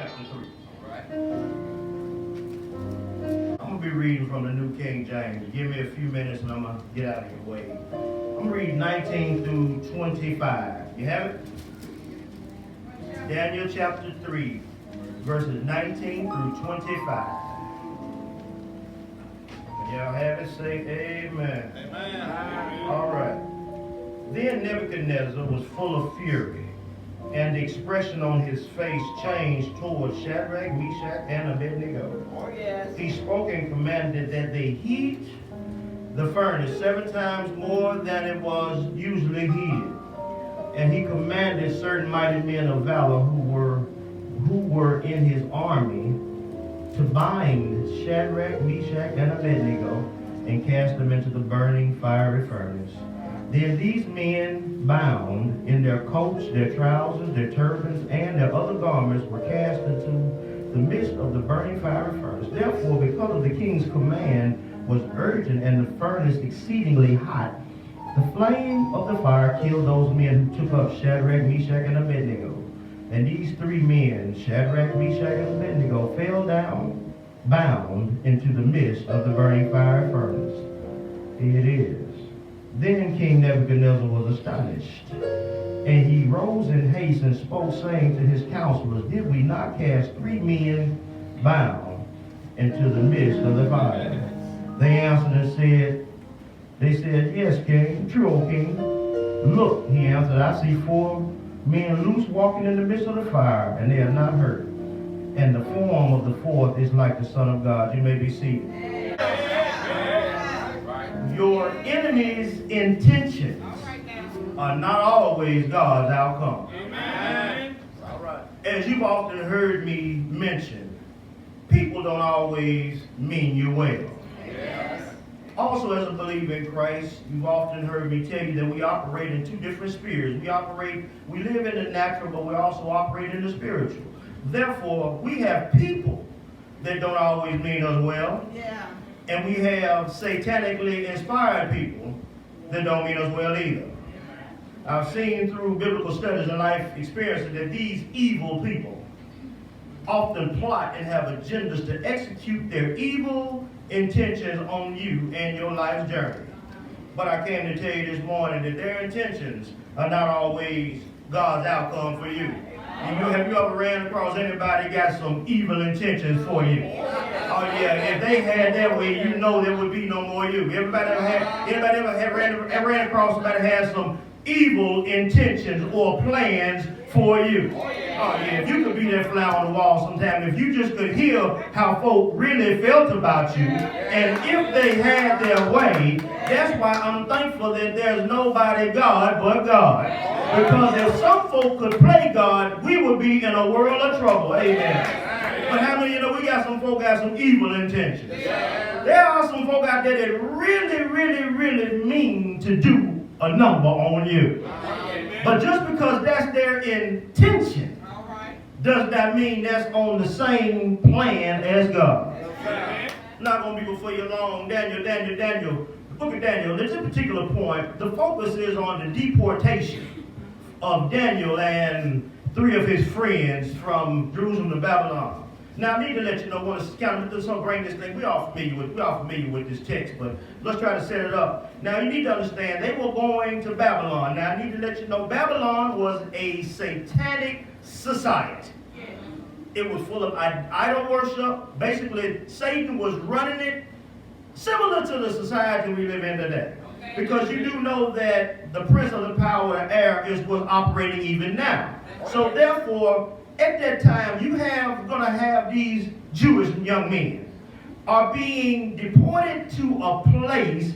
chapter 3. All right. I'm going to be reading from the New King James. Give me a few minutes and I'm going to get out of your way. I'm going to read 19 through 25. You have it? Daniel chapter 3, verses 19 through 25. Y'all have it? Say amen. Amen. All right. Then Nebuchadnezzar was full of fury, and the expression on his face changed towards Shadrach, Meshach, and Abednego. Oh, yes. He spoke and commanded that they heat the furnace 7 times more than it was usually heated. And he commanded certain mighty men of valor who were in his army to bind Shadrach, Meshach, and Abednego and cast them into the burning fiery furnace. Then these men, bound in their coats, their trousers, their turbans, and their other garments, were cast into the midst of the burning fiery furnace. Therefore, because of the king's command was urgent and the furnace exceedingly hot, the flame of the fire killed those men who took up Shadrach, Meshach, and Abednego. And these 3 men, Shadrach, Meshach, and Abednego, fell down, bound into the midst of the burning fire furnace. Here it is. Then King Nebuchadnezzar was astonished, and he rose in haste and spoke, saying to his counselors, Did we not cast 3 men bound into the midst of the fire? They answered and said, Yes, King, true, O King. Look, he answered, I see 4 men loose walking in the midst of the fire, and they are not hurt. And the form of the 4th is like the Son of God. You may be seated. Your enemy's intentions are not always God's outcome. Amen. All right. As you've often heard me mention, people don't always mean you well. Yes. Also, as a believer in Christ, you've often heard me tell you that we operate in 2 different spheres. We live in the natural, but we also operate in the spiritual. Therefore, we have people that don't always mean us well. Yeah. And we have satanically inspired people that don't mean us well either. I've seen through biblical studies and life experiences that these evil people often plot and have agendas to execute their evil intentions on you and your life's journey. But I came to tell you this morning that their intentions are not always God's outcome for you. Have you ever ran across anybody got some evil intentions for you? Oh yeah, if they had that way, you know there would be no more you. Anybody ever ran across somebody that had some evil intentions or plans for you? Oh yeah, if you could be that fly on the wall sometime, if you just could hear how folk really felt about you, and if they had their way, that's why I'm thankful that there's nobody God but God. Because if some folk could play God, we would be in a world of trouble. Amen. But how many of you know we got some folk got some evil intentions? There are some folk out there that really mean to do a number on you. But just because that's their intention does not mean that's on the same plan as God. Not going to be before you long. Daniel. The book of Daniel, there's a particular point. The focus is on the deportation of Daniel and 3 of his friends from Jerusalem to Babylon. Now I need to let you know, bring this thing. We are familiar with this text, but let's try to set it up. Now you need to understand they were going to Babylon. Now I need to let you know Babylon was a satanic society. It was full of idol worship. Basically, Satan was running it, similar to the society we live in today. Because you do know that the prince of the power of the air was operating even now. So therefore, at that time, going to have these Jewish young men are being deported to a place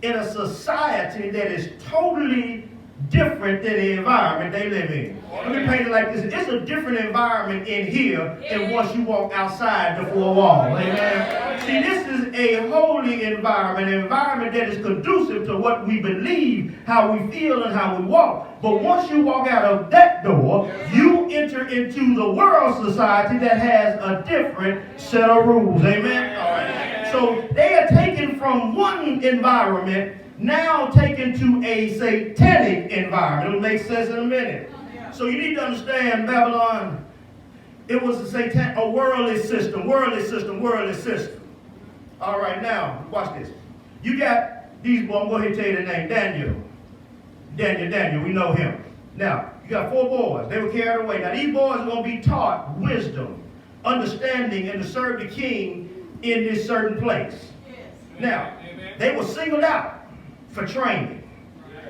in a society that is totally different than the environment they live in. Let me paint it like this. It's a different environment in here than once you walk outside the 4 walls. Amen. See, this is a holy environment, an environment that is conducive to what we believe, how we feel, and how we walk. But once you walk out of that door, you enter into the world society that has a different set of rules. Amen. All right. So they are taken from one environment, now taken to a satanic environment. It'll make sense in a minute. So you need to understand Babylon It was a worldly system, worldly system, worldly system. All right, now, watch this. You got these boys, I'm going to tell you the name, Daniel, we know him. Now, you got 4 boys. They were carried away. Now, these boys are going to be taught wisdom, understanding, and to serve the king in this certain place. Now, they were singled out for training.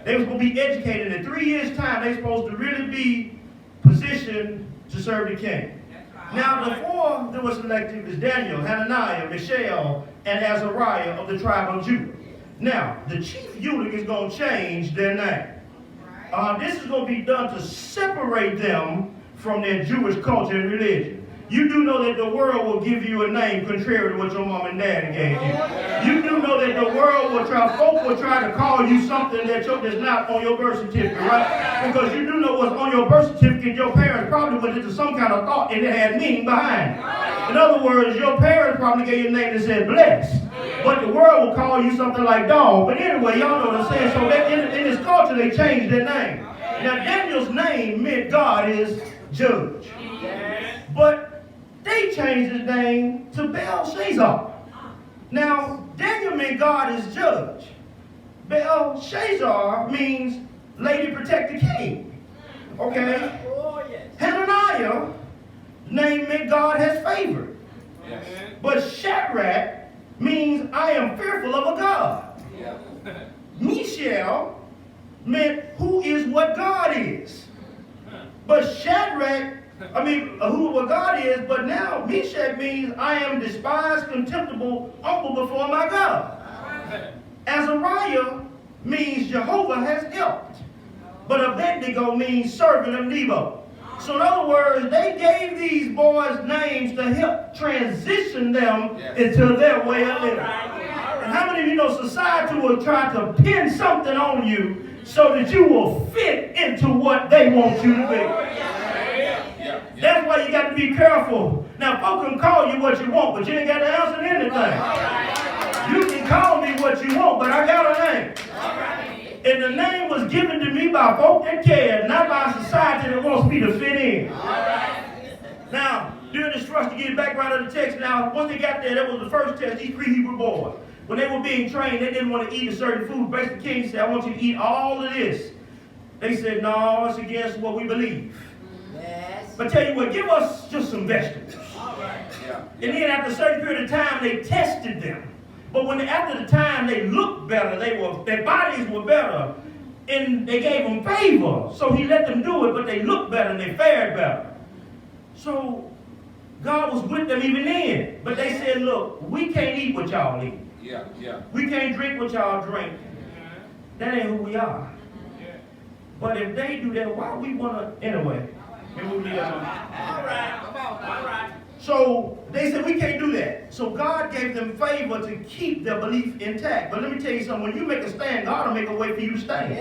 They was going to be educated. In 3 years' time, they supposed to really be positioned to serve the king. Now, the 4 that were selected is Daniel, Hananiah, Mishael, and Azariah of the tribe of Judah. Now, the chief eunuch is going to change their name. This is going to be done to separate them from their Jewish culture and religion. You do know that the world will give you a name contrary to what your mom and dad gave you. You do know that the world will folk will try to call you something that's not on your birth certificate, right? Because you do know what's on your birth certificate, your parents probably went into some kind of thought and it had meaning behind it. In other words, your parents probably gave you a name that said blessed. But the world will call you something like dog. But anyway, y'all know what I'm saying. So that in this culture, they changed their name. Now, Daniel's name meant God is judge. But they changed his name to Belshazzar. Now, Daniel meant God is judge. Belshazzar means lady protect the king. Okay? Hananiah name meant God has favored. But Shadrach means I am fearful of a God. Mishael meant who is what God is. But who what God is, but now Meshach means I am despised, contemptible, humble before my God. Azariah means Jehovah has helped. But Abednego means servant of Nebo. So in other words, they gave these boys names to help transition them into their way of living. And how many of you know society will try to pin something on you so that you will fit into what they want you to be? That's why you got to be careful. Now, folks can call you what you want, but you ain't got to answer anything. You can call me what you want, but I got a name. And the name was given to me by folk that care, not by society that wants me to fit in. Now, during this for us to get the background of the text, now, once they got there, that was the first test, these 3 Hebrew boys. When they were being trained, they didn't want to eat a certain food. Basically, the king said, I want you to eat all of this. They said, no, it's against what we believe. But tell you what, give us just some vegetables. And then after a certain period of time, they tested them. But after the time, they looked better. Their bodies were better. And they gave them favor. So he let them do it, but they looked better and they fared better. So God was with them even then. But they said, look, we can't eat what y'all eat. We can't drink what y'all drink. That ain't who we are. But if they do that, why we want to, anyway. All right. So they said, we can't do that. So God gave them favor to keep their belief intact. But let me tell you something. When you make a stand, God will make a way for you to stand.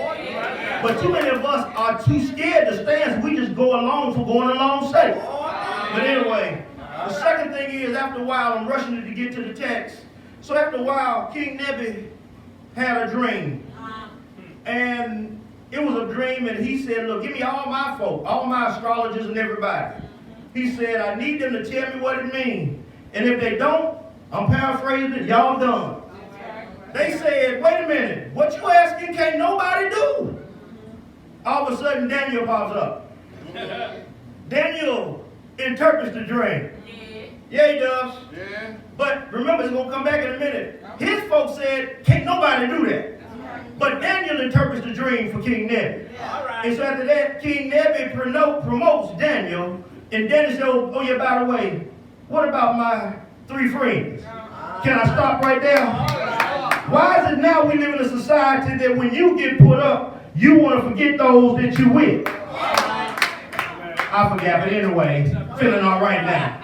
But too many of us are too scared to stand, so we just go along for going along's sake. But anyway, the second thing is, after a while, I'm rushing to get to the text. So after a while, King Nebi had a dream. And it was a dream, and he said, look, give me all my folk, all my astrologers and everybody. He said, I need them to tell me what it means. And if they don't, I'm paraphrasing it, y'all done. They said, wait a minute, what you asking can't nobody do? All of a sudden, Daniel pops up. Daniel interprets the dream. Yeah, he does. But remember, it's going to come back in a minute. His folks said, can't nobody do that. But Daniel interprets the dream for King Nebi. And so after that, King Nebi promotes Daniel. And Daniel said, oh yeah, by the way, what about my 3 friends? Can I stop right there? Why is it now we live in a society that when you get put up, you want to forget those that you with? I forgot, but anyway, feeling all right now.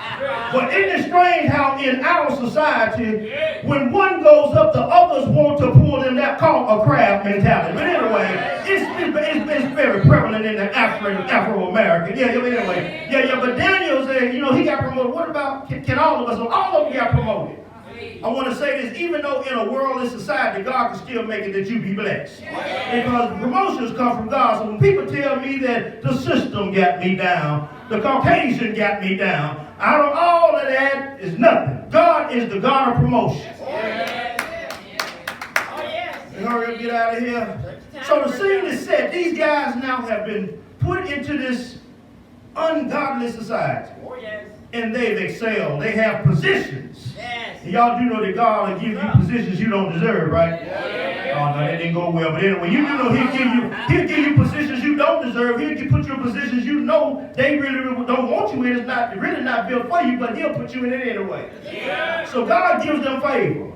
But isn't it strange how in our society, when one goes up, the others want to pull them that called a crab mentality. But anyway, it's very prevalent in the Afro-American. But Daniel said, he got promoted. What about, can all of us, all of them got promoted. I want to say this, even though in a worldly society, God can still make it that you be blessed. Because promotions come from God. So when people tell me that the system got me down, the Caucasian got me down, out of all of that is nothing. God is the God of promotion. Hurry up, get out of here. So the scene is set. These guys now have been put into this ungodly society. And they've excelled. They have positions. And y'all do know that God will give you positions you don't deserve, right? Oh, no, that didn't go well. But anyway, you do know he'll give you positions you don't deserve. He'll put you in positions you know they really don't want you in. It's really not built for you, but he'll put you in it anyway. So God gives them favor.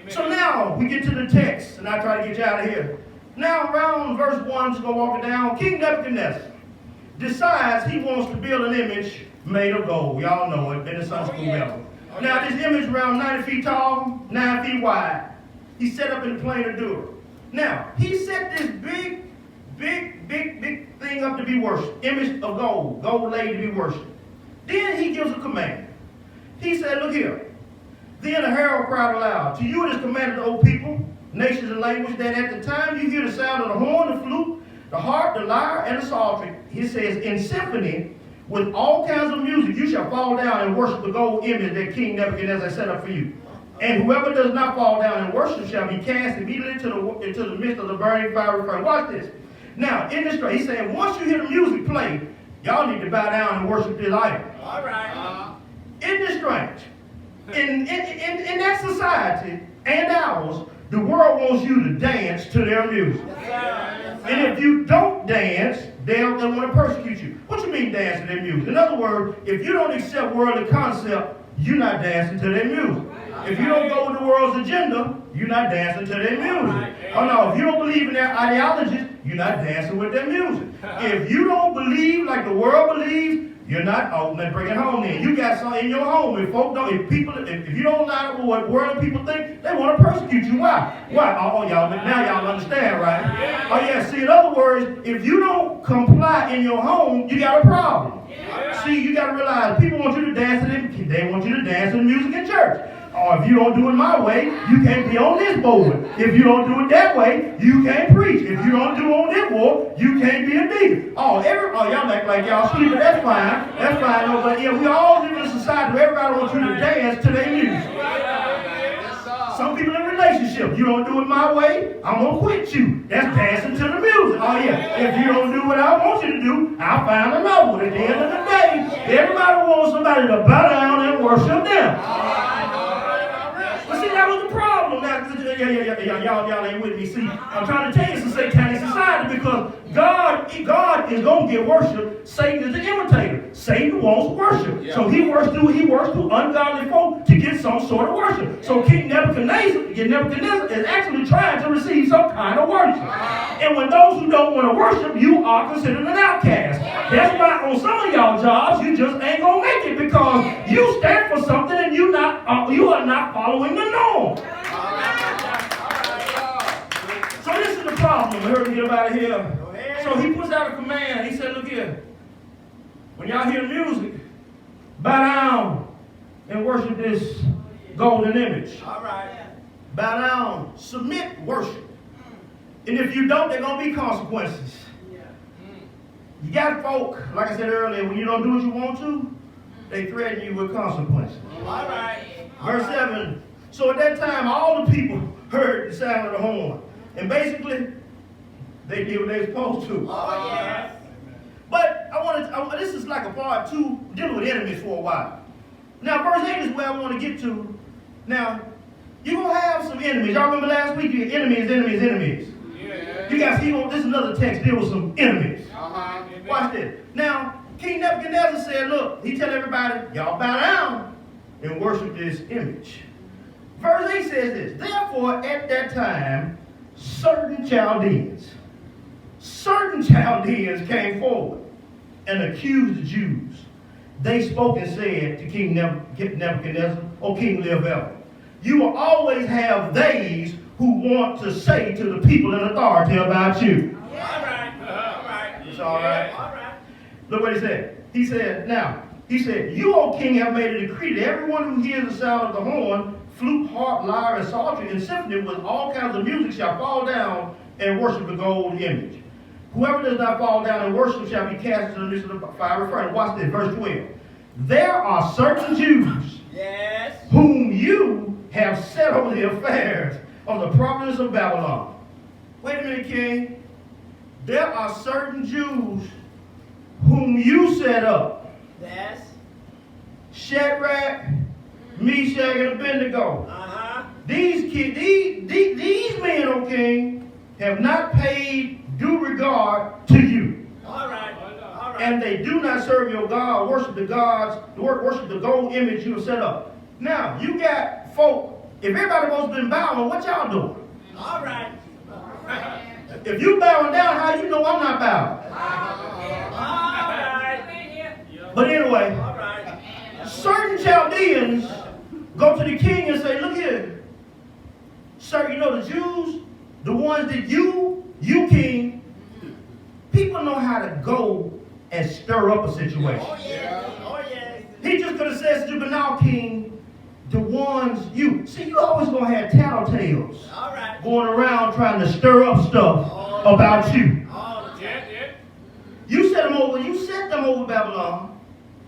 So now we get to the text, and I try to get you out of here. Now around verse 1, I'm just going to walk it down. King Nebuchadnezzar decides he wants to build an image made of gold. Y'all know it, been in Sunday school level. Now this image around 90 feet tall, 9 feet wide. He set up in the plain of Dura. Now, he set this big thing up to be worshipped. Image of gold, gold laid to be worshipped. Then he gives a command. He said, look here. Then the herald cried aloud, to you it is commanded, O people, nations and languages, that at the time you hear the sound of the horn, the flute, the harp, the lyre, and the psaltery, he says, in symphony, with all kinds of music, you shall fall down and worship the gold image that King Nebuchadnezzar set up for you. And whoever does not fall down and worship shall be cast immediately into the midst of the burning fiery furnace. Watch this. Now, in this, he's saying, once you hear the music play, y'all need to bow down and worship this idol. All right. Isn't this strange? In that society and ours, the world wants you to dance to their music. And if you don't dance, they'll want to persecute you. What you mean dance to their music? In other words, if you don't accept worldly concept, you're not dancing to their music. If you don't go with the world's agenda, you're not dancing to their music. Oh no, if you don't believe in their ideologies, you're not dancing with their music. If you don't believe like the world believes, you're not open and bring it home then. You got something in your home. If folk don't, if you don't line up with what worldly people think, they want to persecute you. Why? Why? Oh, y'all, now y'all understand, right? Oh yeah, see, in other words, if you don't comply in your home, you got a problem. See, you got to realize people want you to dance to them. They want you to dance to the music in church. Or if you don't do it my way, you can't be on this board. If you don't do it that way, you can't preach. If you don't do it on this board, you can't be a deacon. Oh, y'all act like y'all sleeping. That's fine. That's fine. No, but yeah, we all live in a society where everybody wants you to dance to their music. Some people in relationships, you don't do it my way, I'm going to quit you. That's dancing to the music. Oh yeah, if you don't do what I want you to do, I'll find another one. At the end of the day, everybody wants somebody to bow down and worship them. But see, that was the problem. Now, y'all ain't with me. See, I'm trying to tell you it's a satanic society because God is going to get worship. Satan is the imitator. Satan wants worship. Yeah. So he works through ungodly folk to get some sort of worship. So King Nebuchadnezzar is actually trying to receive some kind of worship. And when those who don't want to worship, you are considered an outcast. That's why on some of y'all jobs, you just ain't going to make it because you stand for something and you are not following the norm. So this is the problem. We heard him get up out of here. So he puts out a command. He said, look here. When y'all hear the music, bow down and worship this golden image. All right. Bow down. Submit worship. And if you don't, there are going to be consequences. You got folk, like I said earlier, when you don't do what you want to, they threaten you with consequences. All right. Verse 7. So at that time, all the people heard the sound of the horn. And basically, they did what they were supposed to. Oh, yes. But this is like a part 2, dealing with enemies for a while. Now, verse 8 is where I want to get to. Now, you're going to have some enemies. Y'all remember last week, you had enemies. Yeah. You guys see, this is another text, deal with some enemies. Watch this. Now, King Nebuchadnezzar said, look, he tell everybody, y'all bow down and worship this image. Verse 8 says this, therefore at that time, certain Chaldeans came forward and accused the Jews. They spoke and said to King Nebuchadnezzar, O King, live ever. You will always have these who want to say to the people in authority about you. All right. It's all right. All right. Look what he said. He said, you, O king, have made a decree that everyone who hears the sound of the horn flute, harp, lyre, and psaltery, and symphony with all kinds of music shall fall down and worship the gold image. Whoever does not fall down and worship shall be cast into the midst of the fiery furnace. Watch this, verse 12. There are certain Jews whom you have set over the affairs of the province of Babylon. Wait a minute, King. There are certain Jews whom you set up. Yes. Shadrach, Meshach, and Abednego. These men, O king, have not paid due regard to you. All right. And they do not serve your God, worship the gold image you have set up. Now, you got folk, if everybody wants to be bowing, what y'all doing? All right. If you bowing down, how you know I'm not bowing? All right. But anyway, All right. certain Chaldeans go to the king and say, look here, sir, you know the Jews, the ones that you king, people know how to go and stir up a situation. Oh, yeah. Oh, yeah. He just could have said to you, but now, king, the ones you. See, you always going to have tattletales All right. going around trying to stir up stuff about you. Oh, yeah. You set them over Babylon,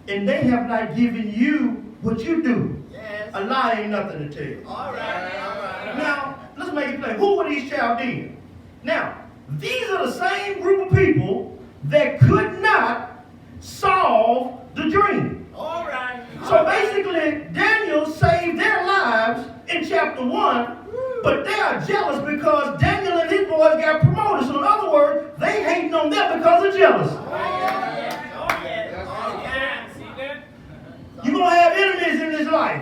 and they have not given you what you do. Yes. A lie ain't nothing to tell. All right. Now, let's make it plain. Who were these Chaldeans? Now, these are the same group of people that could not solve the dream. All right. So basically, Daniel saved their lives in chapter 1, but they are jealous because Daniel and his boys got promoted. So in other words, they hating on them because of jealousy. Oh, yeah. Oh, yeah. Oh, yeah. See that? You're going to have enemies in this life.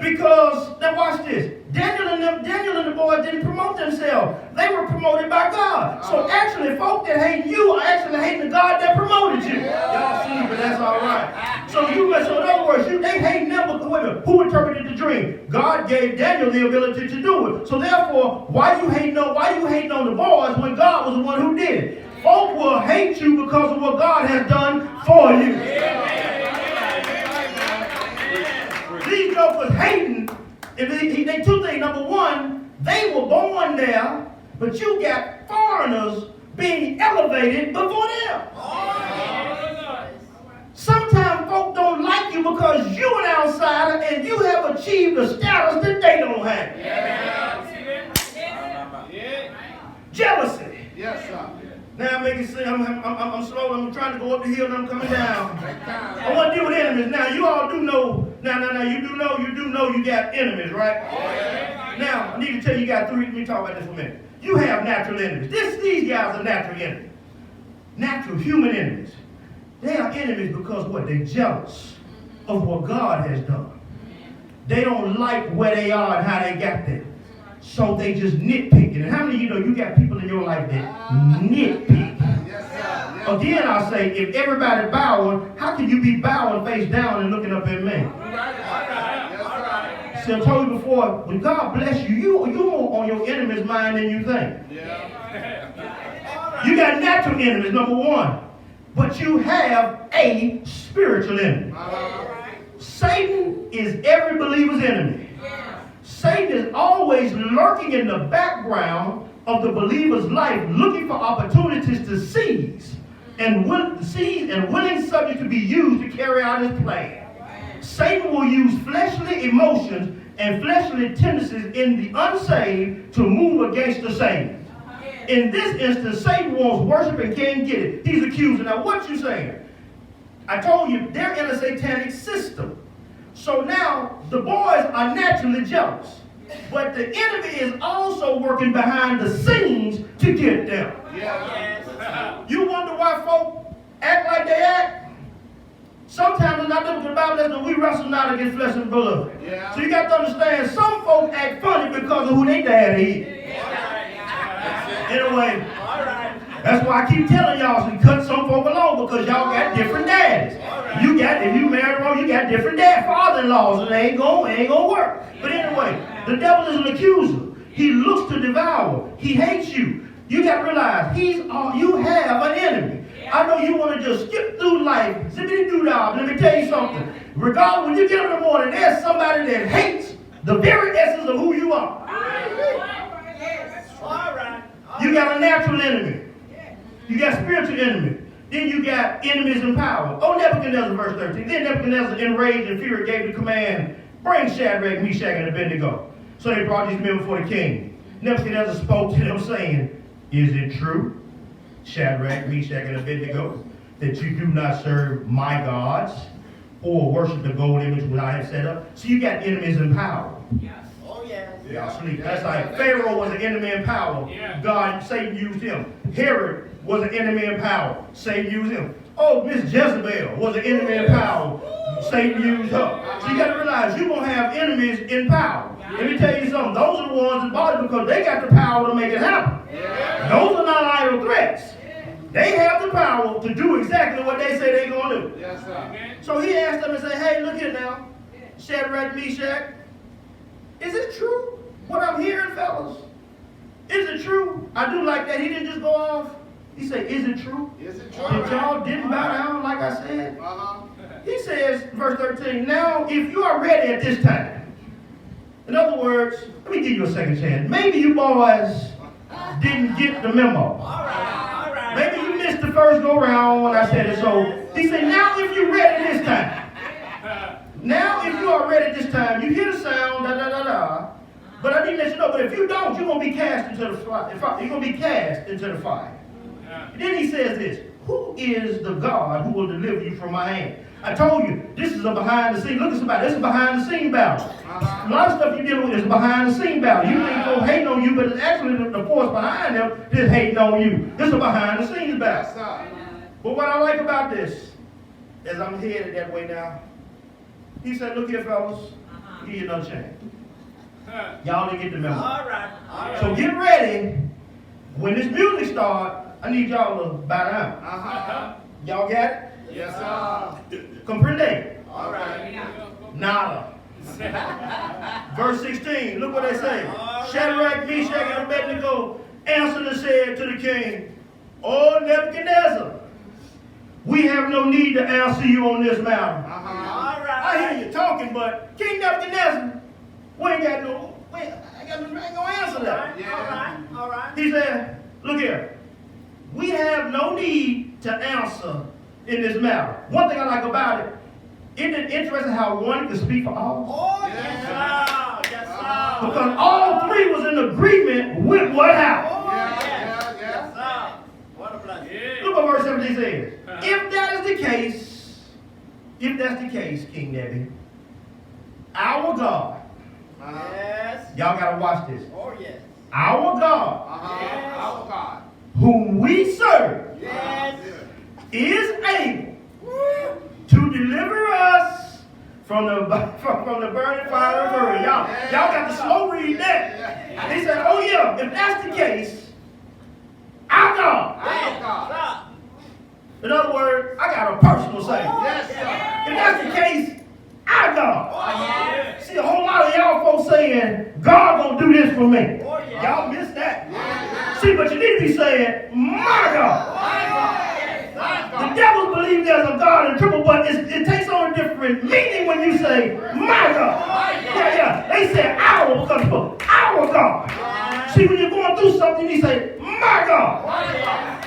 Because, now watch this. Daniel and the boys didn't promote themselves. They were promoted by God. So actually, folk that hate you are actually hating the God that promoted you. Y'all see, but that's all right. So in other words, they hate them because who interpreted the dream? God gave Daniel the ability to do it. So therefore, why you hating on the boys when God was the one who did it? Folk will hate you because of what God has done for you. These jokers hating, and they two things. Number one, they were born there, but you got foreigners being elevated before them. Sometimes folk don't like you because you're an outsider and you have achieved a status that they don't have. Jealousy. Yes, sir. Now make it seem I'm slow. I'm trying to go up the hill and I'm coming down. I want to deal with enemies. Now you all do know. You do know you got enemies, right? Now I need to tell you, you got three. Let me talk about this for a minute. You have natural enemies. These guys are natural enemies. Natural human enemies. They are enemies because what? They're jealous of what God has done. They don't like where they are and how they got there. So they just nitpicking. And how many of you know you got people in your life that nitpick? Yes, Again, I say, if everybody bowing, how can you be bowing face down and looking up at me? See, I told you before, when God bless you, you're more on your enemy's mind than you think. You got natural enemies, number one. But you have a spiritual enemy. Satan is every believer's enemy. Satan is always lurking in the background of the believer's life, looking for opportunities to seize and willing subject to be used to carry out his plan. Satan will use fleshly emotions and fleshly tendencies in the unsaved to move against the saved. In this instance, Satan wants worship and can't get it. He's accusing. Now, what you saying? I told you, they're in a satanic system. So now, the boys are naturally jealous. But the enemy is also working behind the scenes to get them. You wonder why folk act like they act? Sometimes when I look at the Bible, that's when we wrestle not against flesh and blood. So you got to understand, some folk act funny because of who they daddy is. Anyway, that's why I keep telling y'all to cut some folk along because y'all got different daddies. If you married wrong, you got different father-in-laws, and they ain't gonna work. But anyway, the devil is an accuser. He looks to devour. He hates you. You got to realize you have an enemy. I know you want to just skip through life. Zippity-doo-dah. Let me tell you something. Regardless, when you get up in the morning, there's somebody that hates The very essence of who you are. All right. You got a natural enemy. You got spiritual enemy. Then you got enemies in power. Oh, Nebuchadnezzar, verse 13. Then Nebuchadnezzar, enraged and fury, gave the command, bring Shadrach, Meshach, and Abednego. So they brought these men before the king. Nebuchadnezzar spoke to them, saying, is it true, Shadrach, Meshach, and Abednego, that you do not serve my gods or worship the gold image which I have set up? So you got enemies in power. Oh, yes. Y'all sleep. That's like Pharaoh was an enemy in power. God, Satan used him. Herod was an enemy in power. Satan used him. Oh, Miss Jezebel was an enemy in power. Satan used her. So you got to realize you're going to have enemies in power. Let me tell you something. Those are the ones that bought it because they got the power to make it happen. Those are not idle threats. They have the power to do exactly what they say they're going to do. Yes, sir. So he asked them and said, hey, look here now. Shadrach, Meshach, is it true what I'm hearing, fellas? Is it true? I do like that. He didn't just go off. He said, is it true? Is it true? That y'all didn't bow down like I said? Uh-huh. He says, verse 13, now if you are ready at this time. In other words, let me give you a second chance. Maybe you boys didn't get the memo. All right. All right. Maybe you missed the first go round when I said it. So he said, now if you're ready this time. Now if you are ready this time, you hear the sound, da da da da. But I need to let you know, but if you don't, you're going to be cast into the fire. You're going to be cast into the fire. Then he says this, who is the God who will deliver you from my hand? I told you, this is a behind the scene. Look at somebody, this is a behind the scene battle. A lot of stuff you're dealing with is a behind the scene battle. You think folks hating on you, but it's actually the force behind them that's hating on you. This is a behind the scenes battle. Yes, sir. But what I like about this, as I'm headed that way now, he said, look here, fellas, give you another chance. Y'all didn't get the memo. All right. All right. So get ready. When this music starts, I need y'all to bow down. Uh-huh. Y'all got it? Yes, sir. Comprende? All right. Nada. Verse 16, look what they say. Shadrach, Meshach, and Abednego answered and said to the king, O Nebuchadnezzar, we have no need to answer you on this matter. Uh-huh. All right. I hear you talking, but King Nebuchadnezzar, we ain't got no, I ain't gonna answer that. All right. All right. He said, look here, we have no need to answer in this matter. One thing I like about it, isn't it interesting how one can speak for all? Oh, yes, sir. Yes, sir. Because all three was in agreement with what happened. Oh, Yeah, yes. yeah, yeah. Yes, sir. What a blessing. Look what verse 17 says. If that is the case, if that's the case, King Nebi, our God, Uh-huh. Yes. y'all gotta watch this. Oh, yes. Our God, Uh-huh. Yes. Our God. whom we serve, Yes. is able to deliver us from the burning fire of hell. Y'all got to slow read that. He said, oh yeah, if that's the case, our God. Our God. Sir. In other words, I got a personal say. Yes, sir. If that's the case, our God. Oh, yes. See, a whole lot of y'all folks saying, God gonna do this for me. Oh, yeah. Y'all missed that. Yeah. See, but you need to be saying, my God. My God. The devil believes there's a God in triple, but it takes on a different meaning when you say, my God. Yeah. They say our because of our God. See, when you're going through something, you say, my God.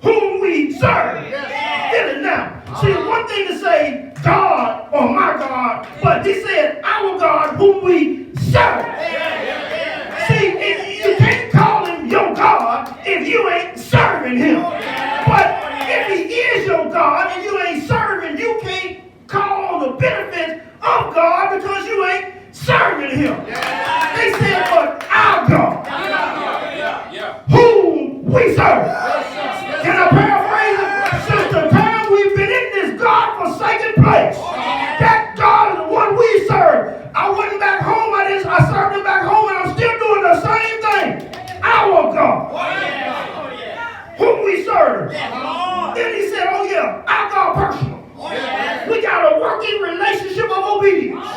Whom we serve. Feel it now. See, one thing to say God or my God, but he said our God whom we serve. See, you can't call him your God if you ain't serving him. But if he is your God and you ain't serving, you can't call on the benefits of God because you ain't serving him. They said, but our God, whom we serve. Can I paraphrase it? Since the time we've been in this God-forsaken place, that God is the one we serve. I went back home, I served him back home, and I'm still doing the same thing. Our God, whom we serve. Then he said, oh yeah, our God personal. We got a working relationship of obedience.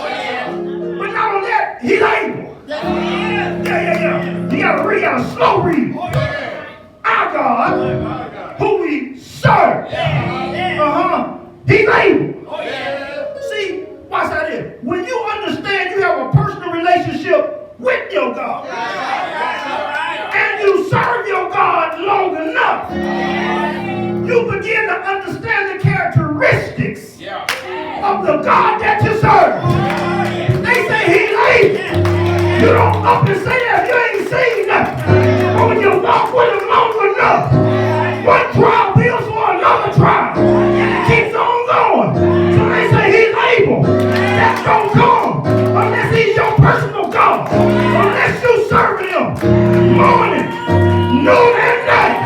But not only that, he's able. Yeah. You got a slow read. Our God, who we serve. He's able. See, watch that in. When you understand you have a personal relationship begin to understand the characteristics Yeah. of the God that you serve. They say he's able. You don't up and say that if you ain't seen nothing. But when you walk with him long enough, one trial builds for another trial. And it keeps on going. So they say he's able. That's gonna come unless he's your personal God. Unless you serve him morning, noon, and night.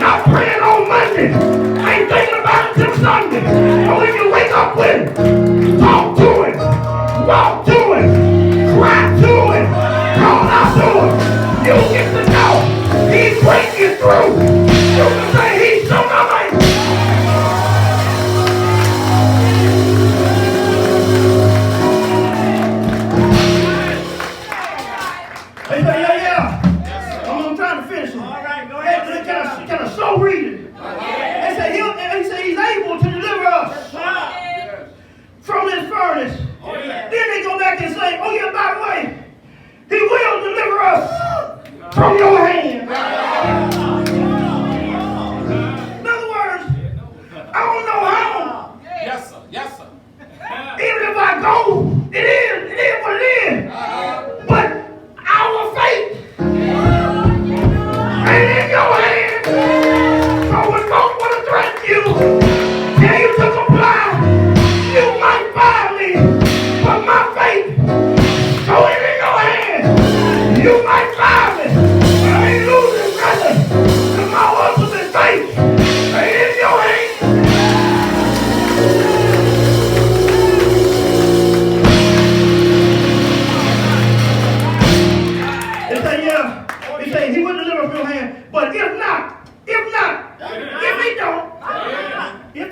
Not praying on Monday. Ain't thinking about it till Sunday. But when you wake up with him, talk to him, walk to him, cry to him, call out to him. You get to know he's bringing you through. You can say he's so amazing. They say, yeah. I'm trying to finish it. All right, go ahead. Can I show read it? They say he's able to deliver us from this furnace. Oh, yeah. Then they go back and say, oh yeah, by the way, he will deliver us from your hand. In other words, I don't know how. Yes, sir. Yes, sir. Even if I go, it is what it is. But our faith ain't in your hand. So when folks want to threaten you, tell you to comply, you might find me. But my faith, so it in your hand. You might find me. But I ain't losing nothing. Cause my ultimate faith ain't in your hand. They say he will deliver from your hand. But if not, if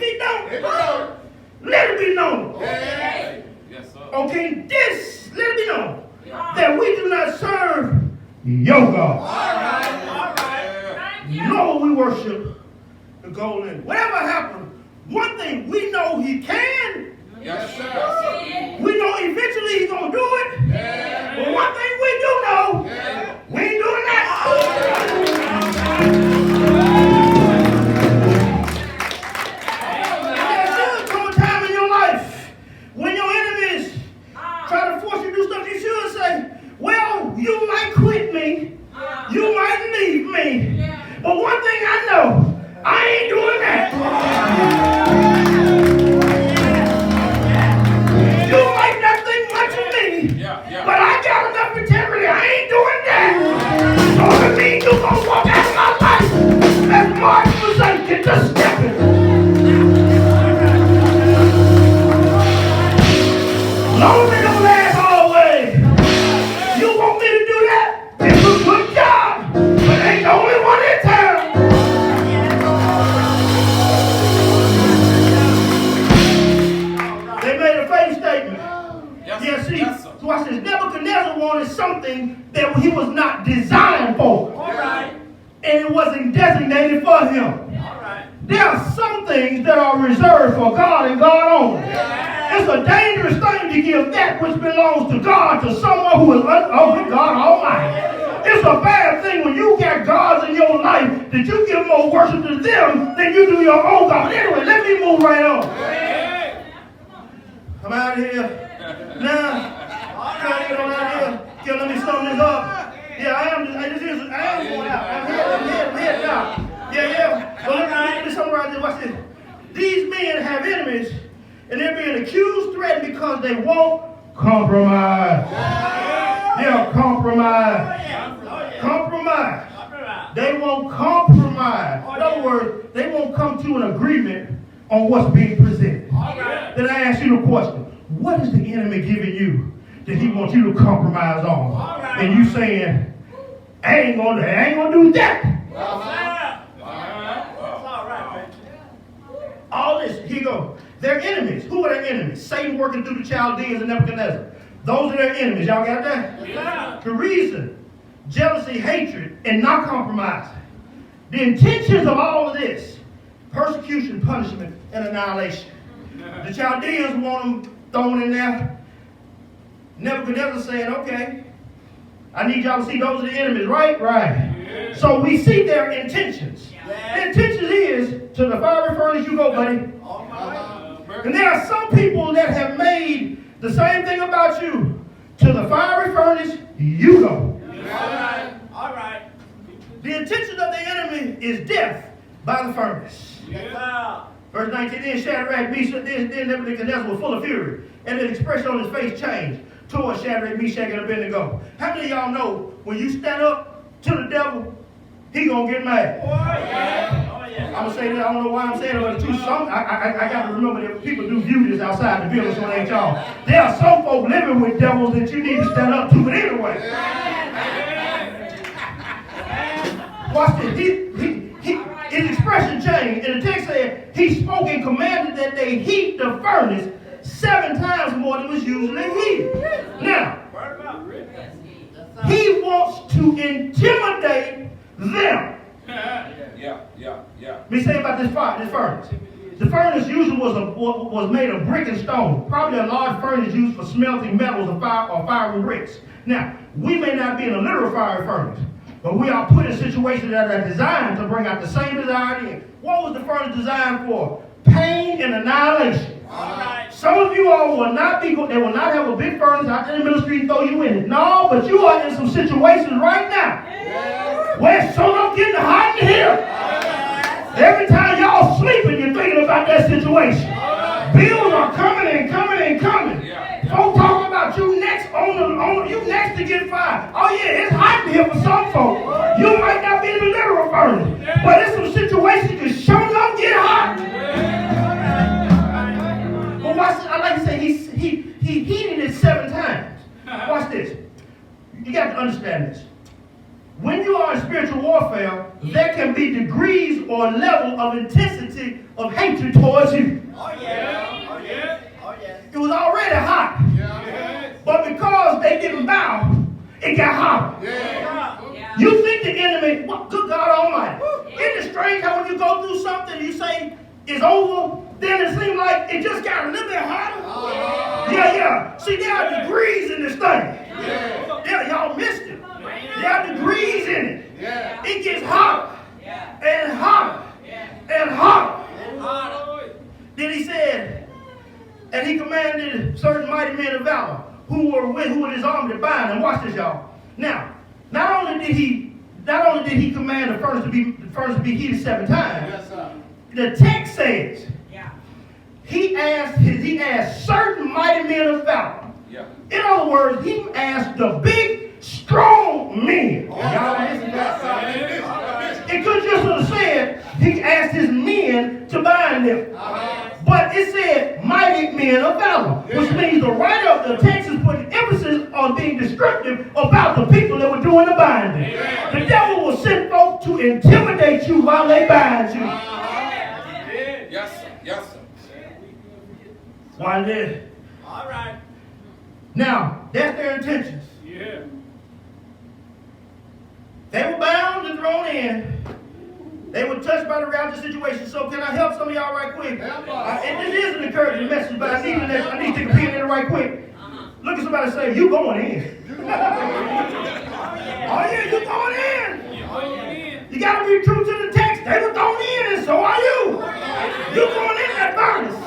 he don't, let it be known. Yes, sir. Okay, let it be known that we do not serve your God. All right. Nor we worship the golden. Whatever happened, one thing we know he can. Yes, sir. We know eventually he's gonna do it. But one thing we do know, we ain't doing that. There should come a time in your life when your enemies try to force you to do stuff. You should say, well, you might quit me, you might leave me, but one thing I know, I ain't doing that. You might not think much of me, but I got enough integrity. I ain't doing that. So that means you gonna walk out of my life as Martin was saying, get the stepping. Long as it don't last always. You want me to do that? It's a good job, but ain't the only one in town. They made a faith statement. Yes, See, yes, sir. so watch this. Nebuchadnezzar wanted something that he was not designed for. All right. And it wasn't designated for him. All right. There are some things that are reserved for God and God only. It's a dangerous thing to give that which belongs to God to someone who is over God Almighty. It's a bad thing when you got gods in your life that you give more worship to them than you do your own God. But anyway, let me move right on. I'm out of here. Now, trying to get on out of here. Yeah, let me sum this up. Yeah, I am going out. I'm heading out. Yeah. Well, let me summarize this. Watch this. These men have enemies, and they're being accused, threatened because they won't compromise. Yeah, compromise. Compromise. They won't compromise. In other words, they won't come to an agreement on what's being presented. Then I ask you the question, what is the enemy giving you that he wants you to compromise on? And you saying, I ain't gonna do that. All this, here you go. They're enemies. Who are their enemies? Satan working through the Chaldeans and Nebuchadnezzar. Those are their enemies. Y'all got that? Yeah. The reason, jealousy, hatred, and not compromising. The intentions of all of this, persecution, punishment, and annihilation. The Chaldeans want them thrown in there. Nebuchadnezzar saying, okay, I need y'all to see those are the enemies, right? Right. So we see their intentions. The intention is, to the fiery furnace you go, buddy. And there are some people that have made the same thing about you. To the fiery furnace you go. All right. The intention of the enemy is death by the furnace. Verse 19, then Shadrach, Meshach, then Nebuchadnezzar was full of fury, and the expression on his face changed towards Shadrach, Meshach, and Abednego. How many of y'all know when you stand up to the devil, he gonna get mad? I'm gonna say that. I don't know why I'm saying it, but it's true. I got to remember that people do view this outside the building, so it ain't y'all. There are some folk living with devils that you need to stand up to, but anyway. Watch this. His expression changed, and the text said he spoke and commanded that they heat the furnace 7 times more than was usually heated. Now, he wants to intimidate them. Yeah. Let me say about this furnace. The furnace usually was made of brick and stone, probably a large furnace used for smelting metals or firing bricks. Now, we may not be in a literal fire furnace, but we are put in situations that are designed to bring out the same desired end. What was the furnace designed for? Pain and annihilation. Some of you all will not be, they will not have a big furnace out there in the middle of the street and throw you in it. No, but you are in some situations right now where it's so getting hot in here. Every time y'all sleeping, you're thinking about that situation. Bills are coming and coming and coming. Folks talking about you next you next to get fired. Oh yeah, it's hot in here for some folks. You might not be in the literal furnace, but in some situations you can show up get hot. But watch this. I like to say he heated it 7 times. Watch this. You got to understand this. When you are in spiritual warfare, there can be degrees or level of intensity of hatred towards you. It was already hot. But because they didn't bow, it got hotter. You think the enemy, good God Almighty. Isn't it strange how when you go through something and you say it's over, then it seems like it just got a little bit hotter? Yeah. See, there are degrees in this thing. Y'all missed it. There are degrees in it. It gets hotter and hotter and hotter. Then he said, and he commanded certain mighty men of valor who were his army to bind them. Watch this, y'all. Now, not only did he command the furnace to be heated 7 times. The text says he asked certain mighty men of valor. In other words, he asked the big, strong men. It could just have said he asked his men to bind them. But it said mighty men of valor, which means the writer of the text is putting emphasis on being descriptive about the people that were doing the binding. The devil will send folk to intimidate you while they bind you. Yes, sir. Why did? All right. Now, that's their intentions. They were bound and thrown in. They were touched by the reality of the situation. So can I help some of y'all right quick? And this is an encouraging message, but I need to take a pin in it right quick. Look at somebody say, you going in. Oh yeah, you going in. You got to be true to the text. They were thrown in, and so are you. You going in that furnace.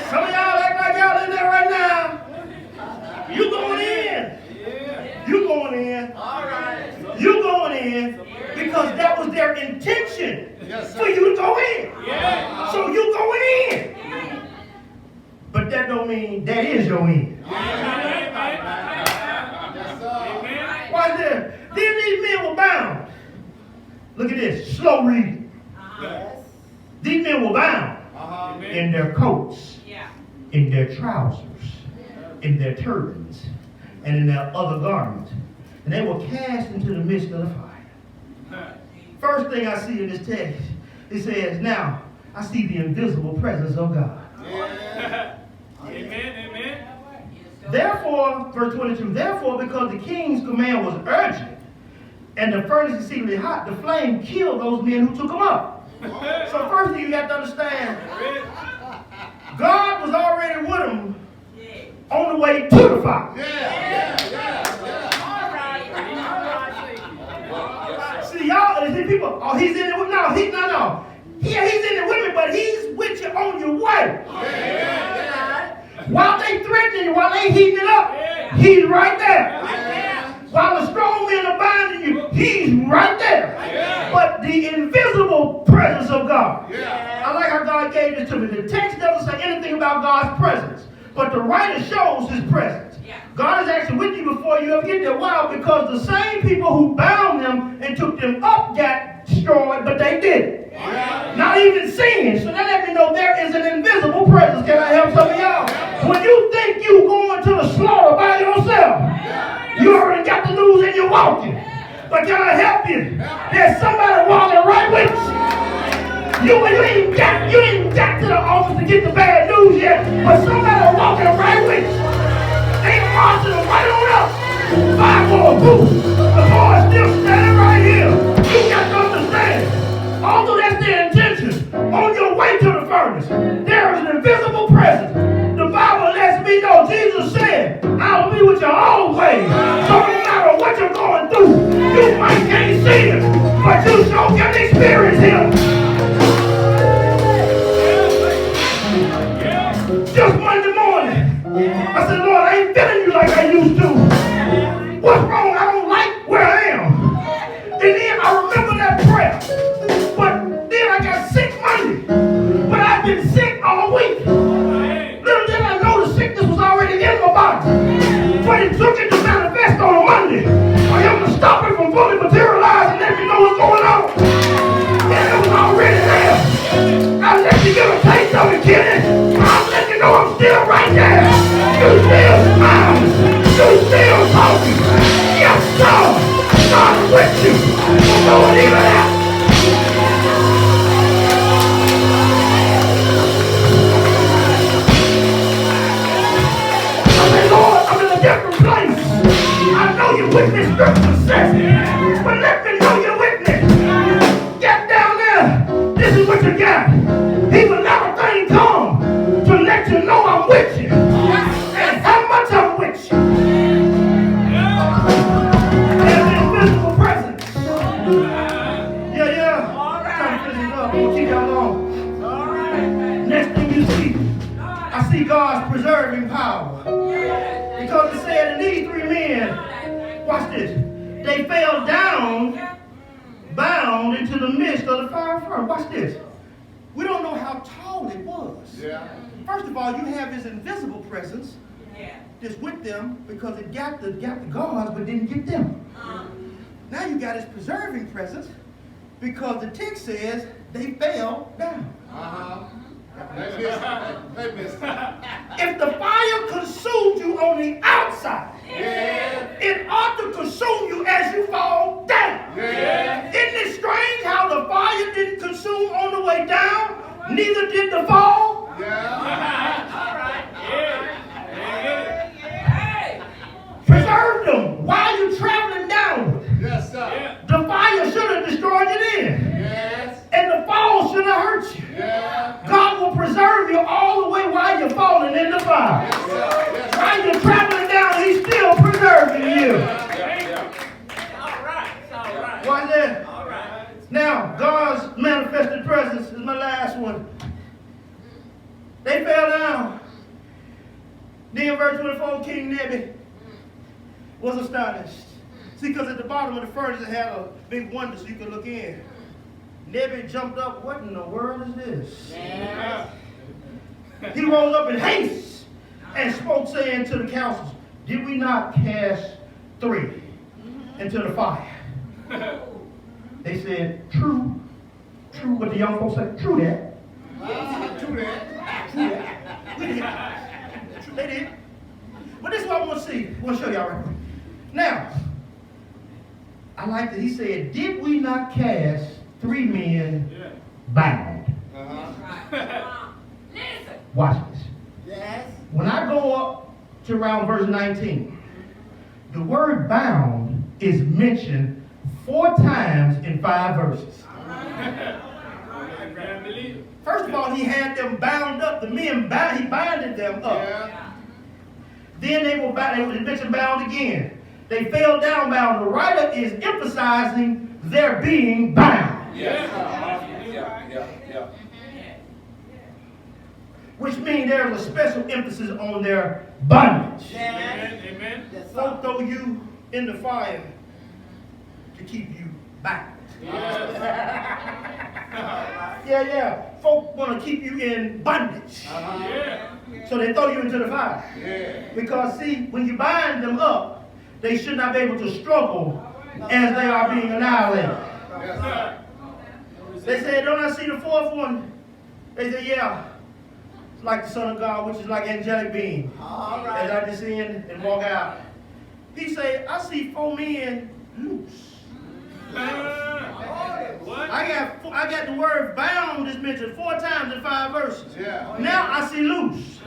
Some of y'all act like y'all in there right now. You going in. You going in. You going in because that was their intention for you to go in. So you going in. But that don't mean that is your end. Why is there? Then these men were bound. Look at this. Slow reading. These men were bound in their coats, in their trousers, in their turbans, and in their other garments. And they were cast into the midst of the fire. First thing I see in this text, it says, now I see the invisible presence of God. Amen. Therefore, verse 22, therefore, because the king's command was urgent and the furnace is exceedingly hot, the flame killed those men who took them up. So first thing you have to understand, God was already with them on the way to the fire. See, y'all, see people, oh, he's in it with, no, ain't heating it up, he's right there. Right there. While the strong men are binding you, he's right there. Yeah. But the invisible presence of God. Yeah. I like how God gave this to me. The text doesn't say anything about God's presence, but the writer shows his presence. Yeah. God is actually with you before you ever get there. Why? Because the same people who bound them and took them up got destroyed, but they didn't. Yeah. Not even sin. So that let me know there is an invisible presence. Can I help some of y'all? When you think you going to the slaughter by yourself, you already got the news and you're walking. But can I help you? There's somebody walking right with you. You ain't got to the office to get the bad news yet, but somebody walking right with you. They marching right on up. 5 more boots. The boy's still standing right here. You got to understand. Although that's their intention, on your way to the furnace, there is an invisible presence. The Bible lets me know. Jesus said, I'll be with you always. So no matter what you're going through, you might can't see him, but you sure can experience him. Just Monday morning, I said, Lord, I ain't feeling you like I used to. What's wrong? I don't like where I am. And then I remember that prayer. But then I got sick Monday. But I've been sick all week. Little did I know the sickness was already in my body. But it took it to manifest on a Monday. For him to stop it from fully materializing and let me know what's going on. And it was already there. I let you get a taste of it, Kenny. I'm letting you know I'm still right there. You still smiling. You still talking. Yes, sir. God is with you. No one even that. I say, Lord, I'm in a different place. I know you're with me, scripture says. But let me know you're with me. Get down there. This is what you got. He will let everything come to let you know I'm with you. And how much I'm with you. There's an invisible presence. Yeah. All right. Trying to finish it up. I'm going to keep y'all long. All right. Next thing you see, I see God's preserving power. Because it said in these 3 men, watch this, they fell down, bound into the midst of the fire furnace. Watch this. We don't know how tall it was. Yeah. First of all, you have his invisible presence that's with them because it got the guards but didn't get them. Now you got his preserving presence because the text says they fell down. They missed it. If the fire consumed you on the outside, it ought to consume you as you fall down. Isn't it strange how the fire didn't consume on the way down, neither did the fall? Preserved them while you're traveling downward. Yes, sir. The fire should have destroyed you then, Yes. and the fall should have hurt you. Yeah. God will preserve you all the way while you're falling in the fire. Yes, sir. Yes, sir. While you're traveling down, he's still preserving you. Watch that. Now, God's manifested presence is my last one. They fell down. Then verse 24, King Nebi was astonished. See, because at the bottom of the furnace it had a big window so you could look in. Nebi jumped up. What in the world is this? He rose up in haste and spoke, saying to the councils, did we not cast 3 into the fire? They said, true. What the young folks said, true that. True that. We did. They did. But this is what I want to see. I want to show y'all right quick. Now, I like that he said, did we not cast 3 men bound? Watch this. Yes. When I go up to around verse 19, the word bound is mentioned 4 times in 5 verses. First of all, he had them bound up. The men bound, he binded them up. Yeah. Then they were mentioned bound again. They fell down bound. The writer is emphasizing their being bound. Yeah. which means there's a special emphasis on their bondage. Amen. Amen. Folk throw you in the fire to keep you back. Yeah. Folk want to keep you in bondage. So they throw you into the fire. Because see, when you bind them up, they should not be able to struggle as they are being annihilated. They said, don't I see the fourth one? They said, yeah. It's like the Son of God, which is like angelic being. As I descend and walk out. He said, I see 4 men loose. What? I got the word bound is mentioned 4 times in 5 verses. Now I see loose.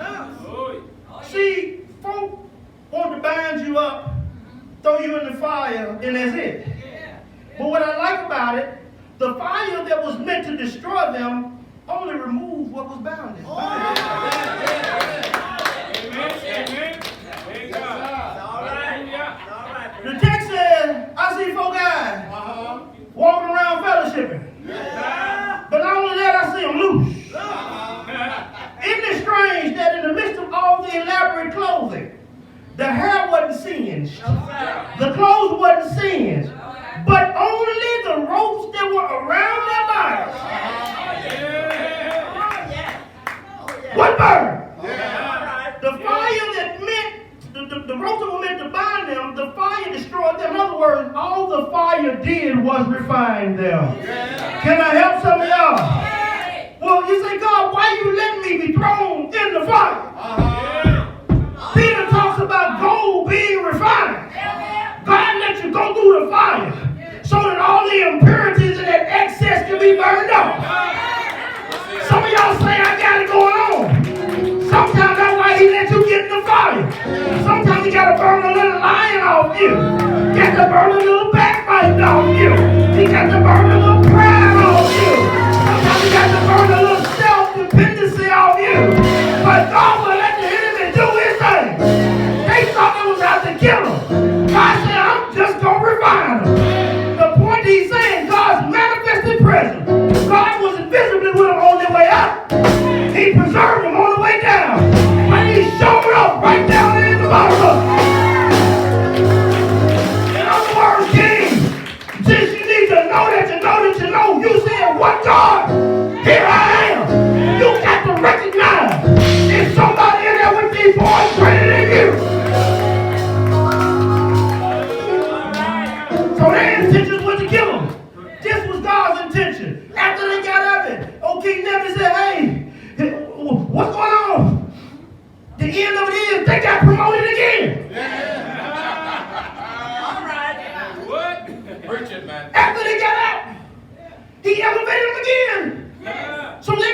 See, folk want to bind you up, throw you in the fire, and that's it. But what I like about it, the fire that was meant to destroy them only removed what was bound in. Amen. Amen. Thank God. All right. The text says, I see 4 guys walking around fellowshipping. But not only that, I see them loose. Isn't it strange that in the midst of all the elaborate clothing, the hair wasn't singed, the clothes wasn't singed, but only the ropes that were around their bodies would burn. The fire that meant, the ropes that were meant to bind them, the fire destroyed them. In other words, all the fire did was refine them. Can I help some of y'all? Well, you say, God, why you letting me be thrown in the fire? Peter talks about gold being refined. God let you go through the fire so that all the impurities and that excess can be burned off. Some of y'all say, I got it going on. Sometimes that's why he let you get in the fire. Sometimes you got to burn a little lying off you. You got to burn a little backbiting off you. You got to burn a little pride off you. Sometimes you got to burn a little self-dependency off you. But God will let the enemy do his thing. They thought it was out to kill them. God said, I'm just going to refine them. The point he's saying, God's manifested presence. God was invisibly with them on their way up. He preserved them on the way down. When he showed up right down there in the bottom. In other words, King, since you need to know that you know that you know, you said, what God? Here I am. You got to recognize there's somebody in there with these boys greater than you. So their intentions was to kill him. This was God's intention. After they got up it, King Nebuchadnezzar said, hey, what's going on? The end of it is they got promoted again. What? Preaching, man. After they got out, he elevated them again. So they